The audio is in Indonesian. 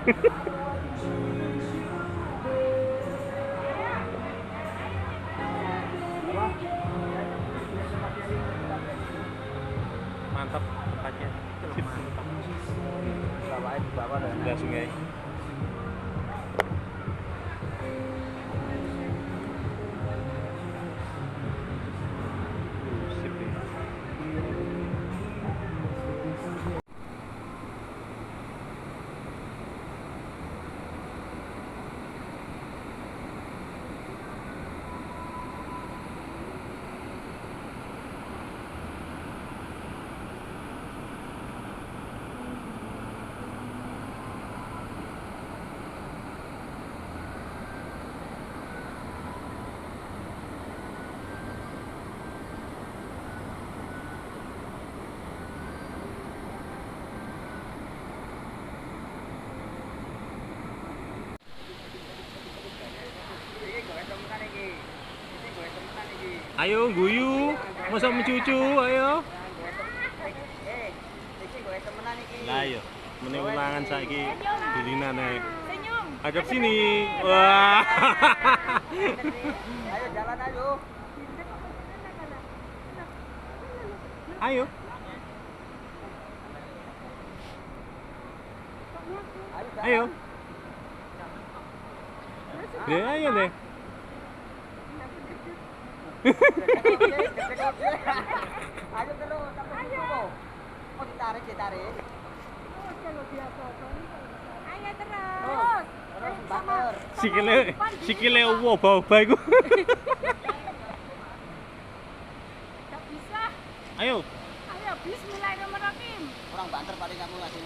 Mantap tempatnya. Sip. Udah sungai. Sip deh. Ayo guyu, masa mencucu, ayo. Lah yo, mending ulangan saiki dilinan ae. Hadap sini. Wah. Ayo jalan ayo. Ayo. Ayo. Deh, ayo deh. Ayo terus, sampai situ kok. Oh ditarik. Ayo terus. Terus bakar. Sikile obah-obah iku. Gak bisa. Ayo. Ayo bismillahirrahmanirrahim. Orang banter paling kamu ngasih.